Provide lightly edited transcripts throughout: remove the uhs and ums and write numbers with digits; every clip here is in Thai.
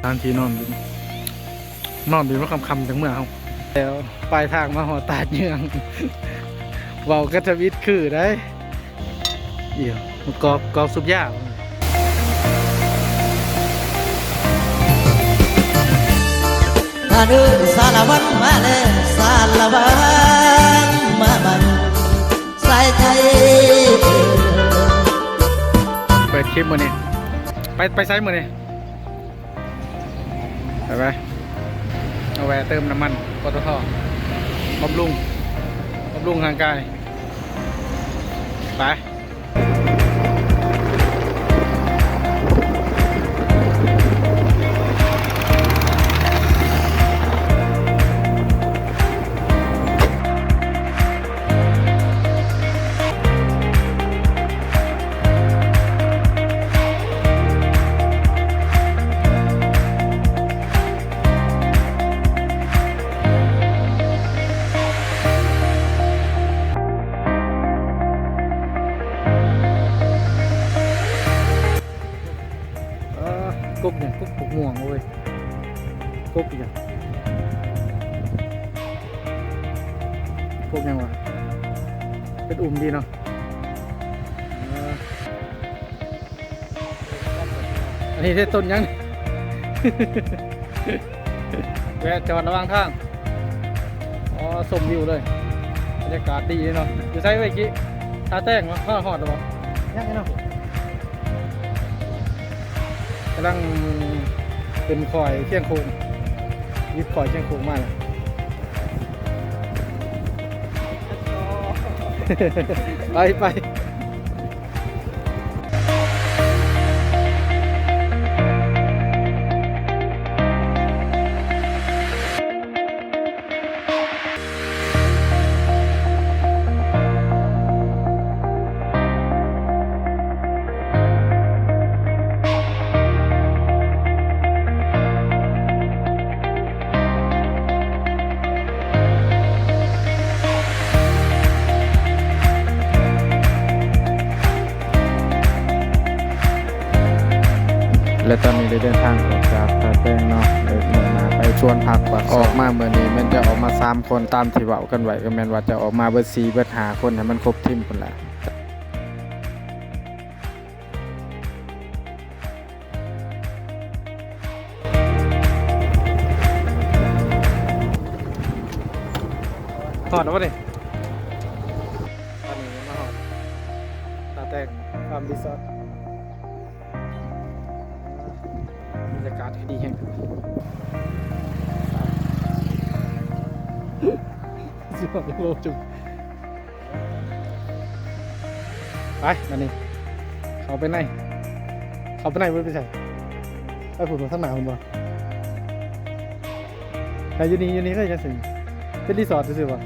ทางที่นอนอยู่ว่าคำจังเมื่อเขาแล้วปลายทางมาหอตาดเยืองเว้ากระทวิตคือได้เดี๋ยวกอบสุบยามาดูสารวันมาเลยสารวันมาบันใส่ใจเปิดคลิปมือนี่ไปไซส์มือนี่ไปเอาแวะเติมน้ำมันปตทบำรุงทางกายไปกุ๊กเนี่ยกุ๊กปลูกม่วงเว้ยกุ๊กอย่างกุ๊กยังวะเป็นอุ่มดีเนาะอันนี้ได้ต้นยัง แวะจอดระหว่างทางอ๋อสมวิวเลยบรรยากาศดีเนาะอยู่ใช้ไว้กี้ทาแต้งวะข้าวหอดหรือเปล่ายังไงเนาะกำลังเป็นคอยเชียงโคงยึดคอยเชียงโคงมากเลยไปและตอนนี้ได้เดินทางออกจากตาแป้งเนาะเดินมาไปชวนพักว่าออกมาเมื่อนี้มันจะออกมา3 คนตามที่เว้ากันไว้ก็แม่นว่าจะออกมาเบิด4เบิด5 คนให้มันครบทีมพุ่นล่ะหอดแล้วป่ะนี่ตอนนี้มาหอดตาแป้งฟาร์มรีสอร์ทบรรยากาศดีแห่งสิบโลจุ่มไปมานี่เขาไปไหนไม่ไปใส่ไปผุดมาสนามบ่แต่อยู่นี่ก็จะสิเป็นรีสอร์ทซื่อๆว่ะ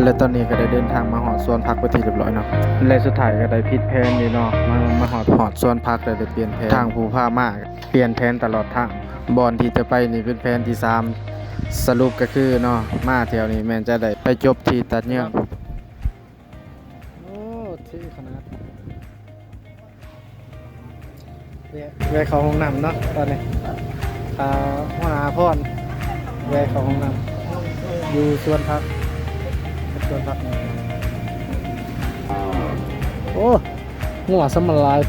และตอนนี้ก็ได้เดินทางมาหอดสวนพักไปที่เรียบร้อยเนาะและสุดท้ายก็ได้ผิดแผนนี่เนาะมาหอดสวนพักได้เปลี่ยนแผนทางภูผามากเปลี่ยนแผนตลอดทางบอนที่จะไปนี่เป็นแผนที่3สรุปก็คือเนาะมาแถวนี้แม่นจะได้ไปจบที่ตัดเนื้อโอ้ที่ขนาดเนี่ยแวะเข้าห้องน้ำเนาะตอนนี้หัวหน้าพ่อนแวะเข้าห้องน้ำอยู่สวนพักโอ้งัวสมลาย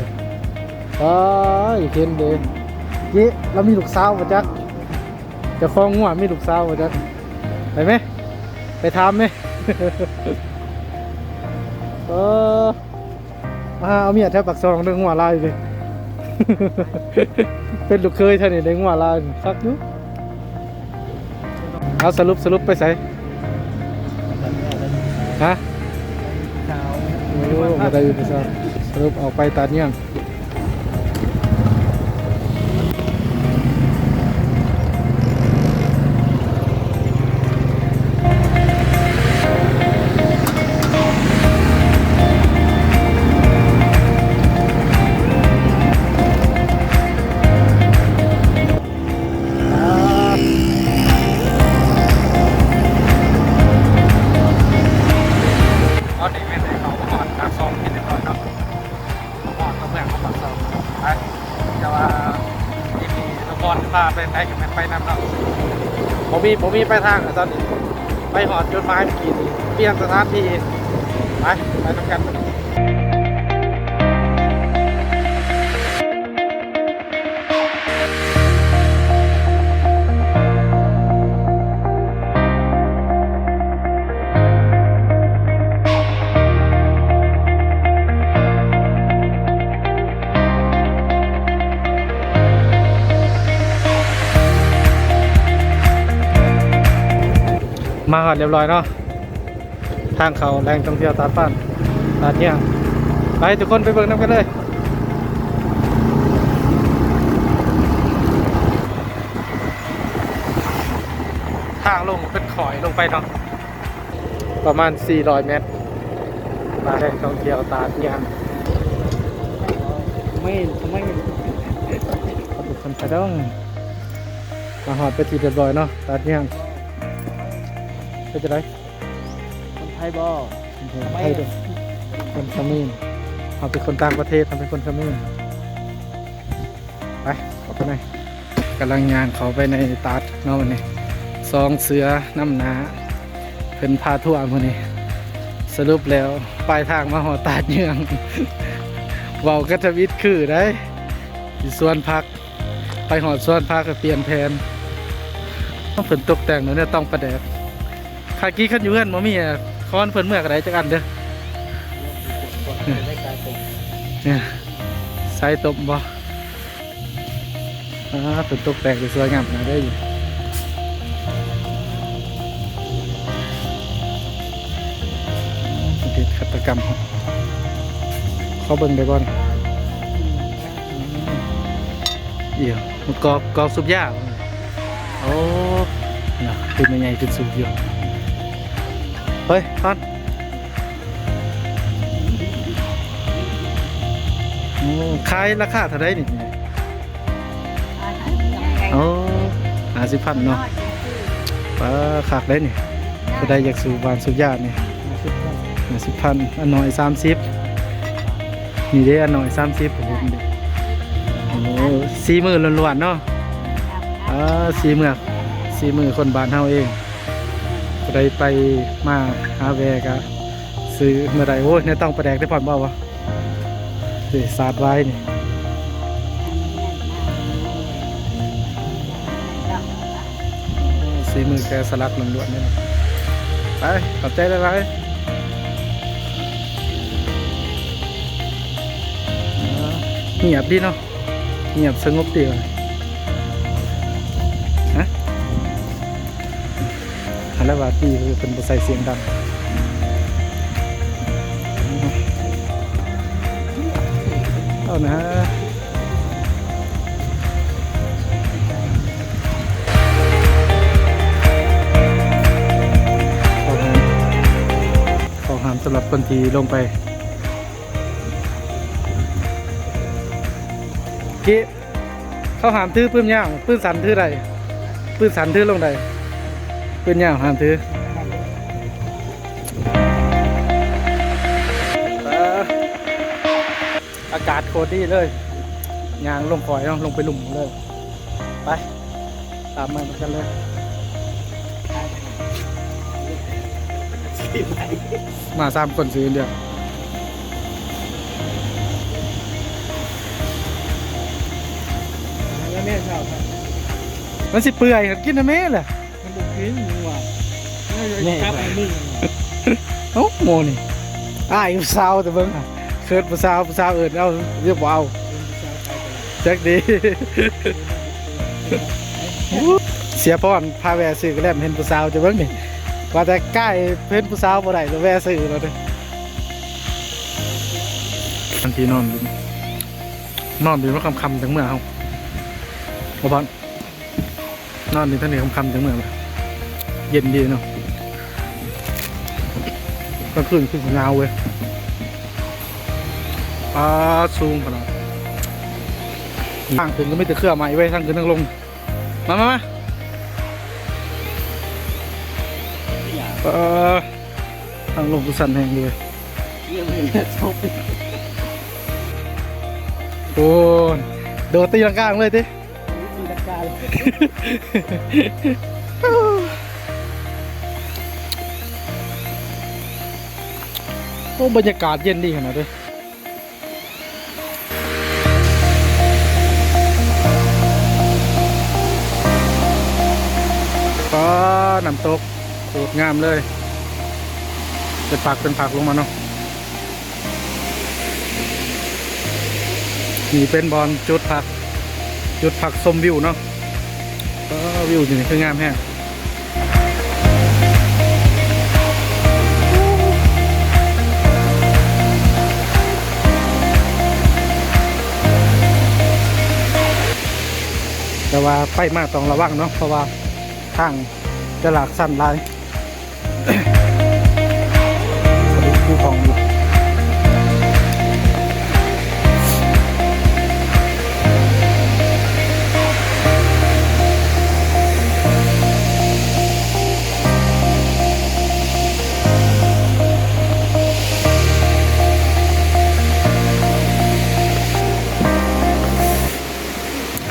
เห็นเด้เย้เรามีลูกสาวมาจักจะคล้องงัวมีลูกสาวมาจักไปไหมไปทำไหม เอาเมียแทบปักซองเรื่องงัวลายเลย เป็นลูกเคยท่านนี่ได้งัวลายคักอยู่เอาสรุปไปใส่ฮะมาได้อยู่ที่ซอยสรุปออกไปตัดเงี้ยง แต่ว่าที่มีทุกคนพาไปกับไปนำเนาะผมมีไปทางตอนนี้ไปหอดจุดหมายเมื่อกี้นี่เปลี่ยนสถานที่ไปทำกันมาหอดเรียบร้อยเนาะทางเขาแรงท่องเที่ยวตาดฟ้านตาดเนี่ยงไปทุกคนไปเบิ่งน้ำกันเลยทางลงเป็นข่อยลงไปเนาะประมาณ400 เมตรมาแรงท่องเที่ยวตาดเนี่ยงไม่ทุกคนไปต้องมาหอดไปที่เรียบร้อยเนาะตาดเนี่ยงเป็นจะไร คนไทยบ่ ไทยด้วยคนเขมรเขาเป็นคนต่างประเทศเขาเป็นคนเขมรไปขอบคุณหน่อยกำลังงานเขาไปในตาดเนาะวันนี้ซองเสือน้ำหนาเป็นพาทั่ววันนี้สรุปแล้วปลายทางมาหอตาดเยืองเว้ากัทวิทย์คือได้ที่สวนพักไปหอดสวนพักก็เปลี่ยนแผนต้องฝนตกแต่งเนี่ยต้องประแดดคากี้ขันอยู่เพื่อนมามีค้อนเพิ่นเมื่อกระไรจักอันเด้อเนี่ยใส่ตบบ่ฝนตกแต่งสวยงามนะได้อยู่เด็ดฆาตกรรมเขาเบิ่งได้บ่อนเดี๋ยวมันกอกสุบยาโอ้เนาะเป็นยังไงเป็นสุบอยู่เฮ้ยท่านขายราคาเท่าไรนี่โอ้50,000เนาะขาดได้นี่จะได้อยากสูบบานสุดยอดนี่50,000อันหน่อย30นี่เด้อันหน่อย30ผมเห็นเด้โอ้40,000ล้วนๆเนาะ40,000คนบ้านเฮาเองได้ไปมาหาแวกะซื้อเมื่อไรโอ้ยเนี่ยต้องประแดกได้ผ่อนเบาวะสิสาดไว้นี่40,000แกสลักล้วนๆนี่ไปขอบใจได้ไรเงียบดีเนาะเงียบสงบดีว่ะแล้วว่าที่เป็นบใส่เสียงดังเอานะขอหามสำหรับคนที่ลงไปกี้เขาหามถือปืนย่างปืนสันถือใดปืนสันถือลงใดเป็นอย่างหามถืออากาศโคตรดีเลยยางลงคอยลงไปหลุมเลยไปตามมาเหมือนกันเลยมา3 คนซื้อเดียวแล้วแม่ชอบมันสิเปื่อยกินนะแม่แหละกินว่ะนี่โอ้โมนี่ผู้สาวแต่เบิ่งเคิร์ดผู้สาวเอิญเอาเรียกว่าเอาแจ็คดีเสียพรพาแวซื้อก็แล้วเห็นผู้สาวจะเบิ่งนี่ว่าแต่ใกล้เพิ่นผู้สาวบ่ได้จะแวซื้อแล้วเด้อทันทีนอนอยู่ว่าคำๆจังเมื่อเฮาบ่พอนนอนนี่ท่านนี่คำๆจังเมื่อบ่เย็นดีเนาะกลางคืนคือเงาเว้ยสูงขนาดทางถึงก็ไม่แต่เครื่องใหม่ไว้ทางขึ้นทางลงมาทางลงกุสันแห่งเลยโอ้ โดดตีลังกาเลยติ ตีลังกาเลย โอ้บรรยากาศเย็นดีขนาดนี้ก็น้ำตกสวยงามเลยเป็นผักลงมาเนาะนี่เป็นบอลจุดผักชมวิวเนาะก็วิวอยู่นี่คืองามแฮะแต่ว่าไปมาต้องระวังเนาะเพราะว่าทางจะหลากสั้นหลายผู้ของอยู่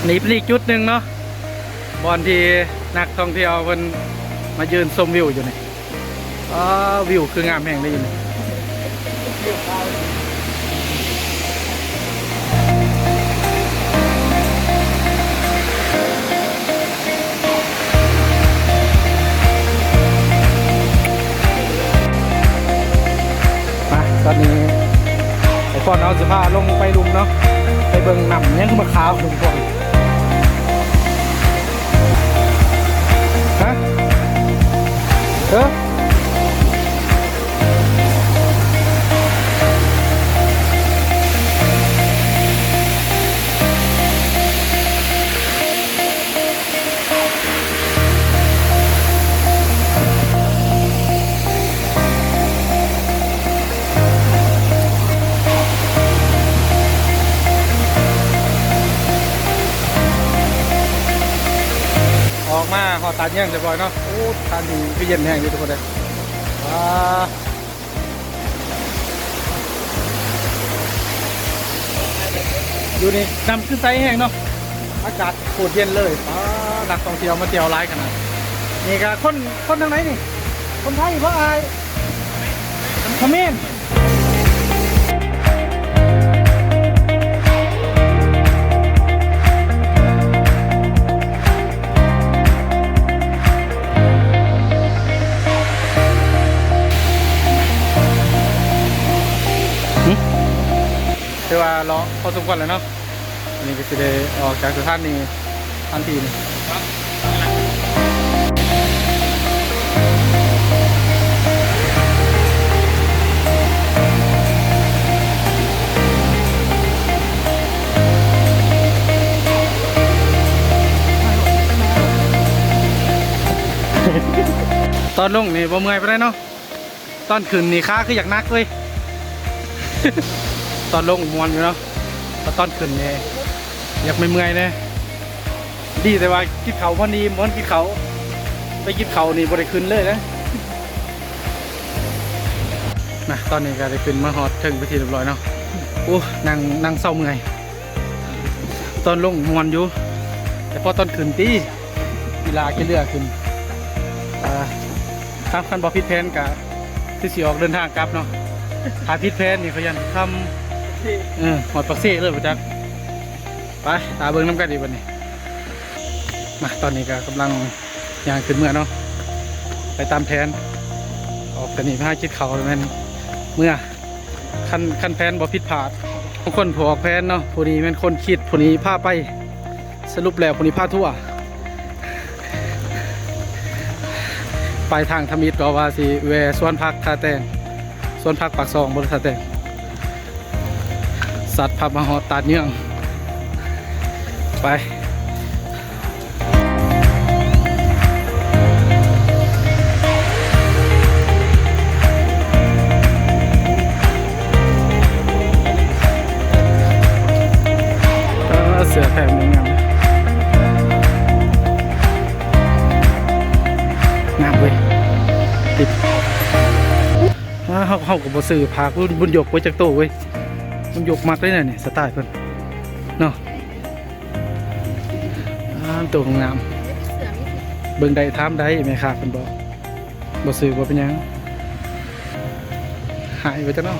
นี่เป็นอีกจุดหนึ่งเนาะบอลที่นักท่องเที่ยวเพิ่นมายืนชมวิวอยู่นี่วิวคืองามแห่งได้ยินมาตอนนี้ไอ้ฟอนเอาสิผ้าลงไปลุมเนาะไปเบิ่งหนำเนี่ยคือมาขาวลุมพวกฮะออกมาหอตาเยี่ยงเรียบร้อยเนาะโอ้ตาดีพี่เย็นแห้งอยู่ทุกคนเลยดูนี่นำขึ้นไซแห้งเนาะอากาศโคตรเย็นเลยนักท่องเที่ยวมาเที่ยวร้ายขนาดนี่ก็คนทางไหนนี่คนไทยเพราะอะไรคอมเมนต์คือว่าล้อพอสมควรแล้วเนาะอันนี้ก็จะได้ออกจากสถานีทันทีนี่ตอนลงนี่บ่เมื่อยไปได้เนาะตอนขึ้นนี่ขาคืออยากนักเลยตอนลงมวนอยู่เนาะตอนขึ้นเนี่ยอยากไม่เมื่อยเลยดีแต่ว่ากินเขาพอดีม้วนกินเขาไปกินเขานี่บริขึ้นเลยนะตอนนี้ก็ได้ขึ้นมาฮอตถึงไปทีเรียบร้อยเนาะโอ้นั่งเศร้าเมื่อยตอนลงมวนอยู่แต่พอตอนขึ้นตีกีฬาขี่เรือขึ้นครับคันบอพิษแพนกับที่สีออกเดินทางกลับเนาะหาพิษแพนนี่เขายันทำหอดปักเซ่เลยประจักษ์ไปตาเบิ้งน้ำกันดีวันนี้มาตอนนี้ก็กำลังย่างขึ้นเมื่อเนาะไปตามแผนออกกันนี่พาคิดเขาเลยแม่นเมื่อคันแผนบ่ผิดพลาดบางคนผู้ออกแผนเนาะผู้นี้แม่นคนคิดผู้นี้พาไปสรุปแล้วผู้นี้พาทั่วไปทางธมิตรก็ว่าสิแวะสวนพักท่าแตงสวนพักปากซองบนท่าแตงสัตว์พับมาหอตาดเนื่องไปเสือแผ่นงามงามเว้ยติดเขากับบสื่อพาบุญยกไว้จากโตเว้ยบุญยกมักเลยเนี่ยสไตล์เพิ่นเนาะ ตัวงามเบิ่งได้ถามได้แม่ค้าเพิ่นบอกบ่ซื้อบ่เป็นหยังหายไปจังเนาะ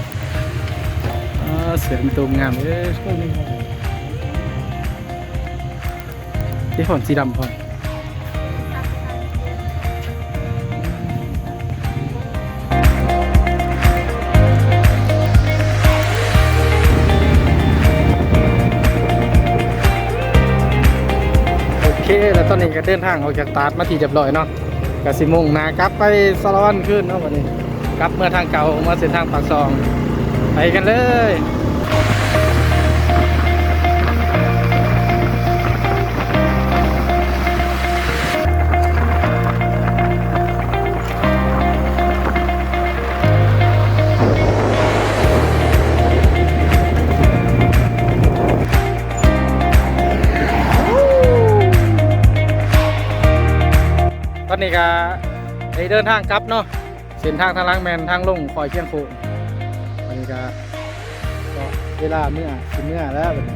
เสือมีตัวงามที่ผ่อนสีดำพอโอเคแล้วตอนนี้ก็เดินทางออกจากตาดมาที่เรียบร้อยเนาะกสิมุ่งหน้ากลับไปสะร้อนขึ้นเนาะวันนี้กลับเมื่อทางเก่ามาเส้นทางปากซองไปกันเลยตอนนี้ก็ได้เดินทางกลับเนาะเส้นทางทางล่างแมนทางลงคอยเชียงโคงตอนนี้ก็เวลาเมื่อถึงเมื่อแล้วบัดนี้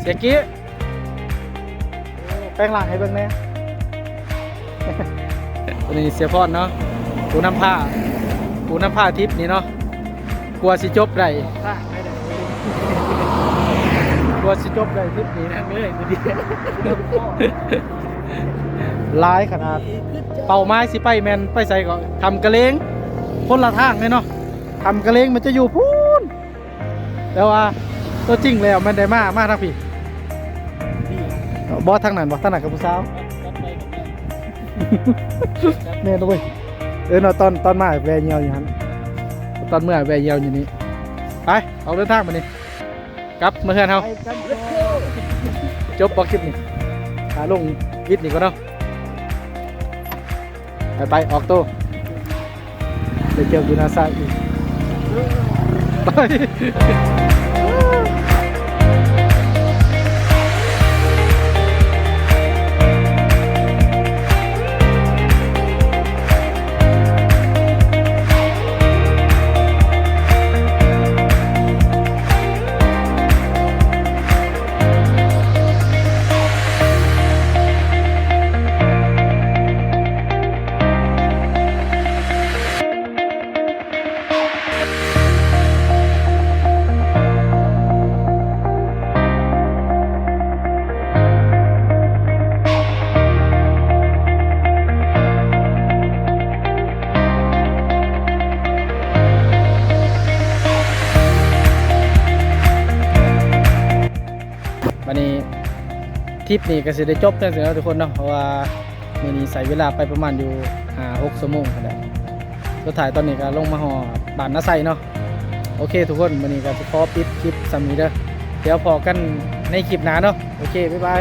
เสียกี้แป้งหลังให้เบิ่งแน่ ตอนนี้เสียพอดเนาะปูน้ำผ้าทิพย์นี่เนาะกลัวสิจบได้กลัวสิจบได้ทิพย์นี้นะเมื่อยดีร้ายขนาดเป่าไม้สิไปแมนไปใส่ก็ทำกระเลงคนละทางเลยเนาะทำกระเลงมันจะอยู่พูนแต่ว่าตัวจริงแล้วมันได้มาทางพี่บอสทางนั้นบอสทางไหนกับผู้สาวเนี่ยด้วยเนาะตอนมาแวเยียวอยู่ฮันตอนเมื่อแวเยียวอยู่นี้ไปเอาเดินทางมานี่กลับมาเฮือนเฮาจบบอกคลิปนี่หาลงวิทย์นี่ก็เนาะไปออกตัวไปเจอกุนาซาอีกไปวันนี้ทริปนี้ก็จะได้จบแล้วทุกคนเนาะเพราะว่ามื้อนี้ใส่เวลาไปประมาณอยู่5-6 ชั่วโมงกันแล้วสุดท้ายตอนนี้ก็ลงมาหอบ้านนาไซเนาะโอเคทุกคนวันนี้ก็จะขอปิดคลิปสามีเด้อเดี๋ยวพอกันในคลิปหน้าเนาะโอเคบ๊ายบาย